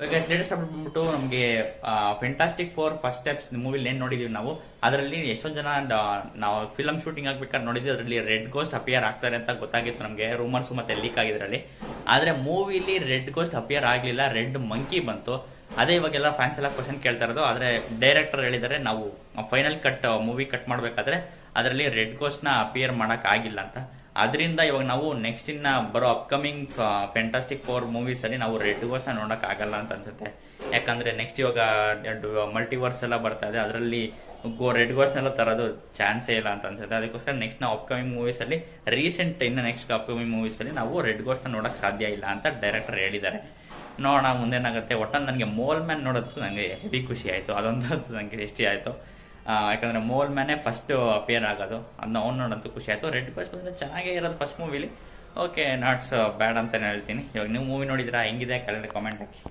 ಈಗ latest update ಬಂದ್ಬಿಟ್ಟು ನಮಗೆ fantastic four first steps movie ಏನ್ ನೋಡಿದೀವಿ ನಾವು. ಅದರಲ್ಲಿ ಎಷ್ಟೊಂದು ಜನ ನಾವು ಫಿಲಂ ಶೂಟಿಂಗ್ ಆಗ್ಬೇಕಾದ್ರೆ ನೋಡಿದ್ವಿ. ಅದರಲ್ಲಿ ರೆಡ್ ಗೋಸ್ಟ್ ಅಪಿಯರ್ ಆಗ್ತಾರೆ ಅಂತ ಗೊತ್ತಾಗಿತ್ತು ನಮಗೆ, ರೂಮರ್ಸ್ ಮತ್ತೆ ಲೀಕ್ ಆಗಿದ್ರಲ್ಲಿ. ಆದ್ರೆ ಮೂವಿಲಿ ರೆಡ್ ಗೋಸ್ಟ್ ಅಪಿಯರ್ ಆಗ್ಲಿಲ್ಲ, ರೆಡ್ ಮಂಕಿ ಬಂತು. ಅದೇ ಇವಾಗೆಲ್ಲ ಫ್ಯಾನ್ಸ್ ಎಲ್ಲ ಕ್ವಶನ್ ಕೇಳ್ತಾ ಇರೋದು. ಆದ್ರೆ ಡೈರೆಕ್ಟರ್ ಹೇಳಿದ್ದಾರೆ ನಾವು ಫೈನಲ್ ಕಟ್ ಮೂವಿ ಕಟ್ ಮಾಡ್ಬೇಕಾದ್ರೆ ಅದರಲ್ಲಿ ರೆಡ್ ಗೋಸ್ಟ್ ನ ಅಪಿಯರ್ ಮಾಡಕ್ ಆಗಿಲ್ಲ ಅಂತ. ಅದರಿಂದ ಇವಾಗ ನಾವು ನೆಕ್ಸ್ಟ್ ಇನ್ನ ಬರೋ ಅಪ್ಕಮಿಂಗ್ ಫ್ಯಾಂಟಾಸ್ಟಿಕ್ ಫೋರ್ ಮೂವೀಸ್ ಅಲ್ಲಿ ನಾವು ರೆಡ್ ಗೋಸ್ಟ್ ನ ನೋಡಕ್ ಆಗಲ್ಲ ಅಂತ ಅನ್ಸುತ್ತೆ. ಯಾಕಂದ್ರೆ ನೆಕ್ಸ್ಟ್ ಇವಾಗ ಮಲ್ಟಿವರ್ಸ್ ಎಲ್ಲ ಬರ್ತಾ ಇದೆ, ಅದರಲ್ಲಿ ರೆಡ್ ಗೋಸ್ಟ್ ನೆಲ್ಲ ತರೋದು ಚಾನ್ಸೇ ಇಲ್ಲ ಅಂತ ಅನ್ಸುತ್ತೆ. ಅದಕ್ಕೋಸ್ಕರ ನೆಕ್ಸ್ಟ್ ನಾವು ಅಪ್ಕಮಿಂಗ್ ಮೂವೀಸ್ ಅಲ್ಲಿ ರೀಸೆಂಟ್ ಇನ್ನು ನೆಕ್ಸ್ಟ್ ಅಪ್ಕಮಿಂಗ್ ಮೂವೀಸ್ ಅಲ್ಲಿ ನಾವು ರೆಡ್ ಗೋಸ್ಟ್ ನ ನೋಡಕ್ ಸಾಧ್ಯ ಇಲ್ಲ ಅಂತ ಡೈರೆಕ್ಟರ್ ಹೇಳಿದ್ದಾರೆ. ನೋಡೋಣ ಮುಂದೇನಾಗುತ್ತೆ. ಒಟ್ಟಲ್ಲಿ ನನಗೆ ಮೋಲ್ ಮ್ಯಾನ್ ನೋಡೋದು ನನಗೆ ಹೆವಿ ಖುಷಿ ಆಯ್ತು, ಅದೊಂದು ನನಗೆ ಇಷ್ಟ ಆಯ್ತು. ಯಾಕಂದ್ರೆ ಮೋಲ್ ಮ್ಯಾನೇ ಫಸ್ಟ್ ಅಪಿಯರ್ ಆಗೋದು, ಅದನ್ನ ಅವ್ನು ನೋಡೋದು ಖುಷಿ ಆಯ್ತು. ರೆಡ್ ಗೋಸ್ಟ್ ಬಂದ್ರೆ ಚೆನ್ನಾಗೇ ಇರೋದು ಫಸ್ಟ್ ಮೂವಿಲಿ. ಓಕೆ, ನಾಟ್ಸ್ ಬ್ಯಾಡ್ ಅಂತಾನೆ ಹೇಳ್ತೀನಿ. ಇವಾಗ ನೀವು ಮೂವಿ ನೋಡಿದ್ರಾ, ಹೆಂಗಿದೆ ಕೆಳಗಡೆ ಕಾಮೆಂಟ್ ಹಾಕಿ.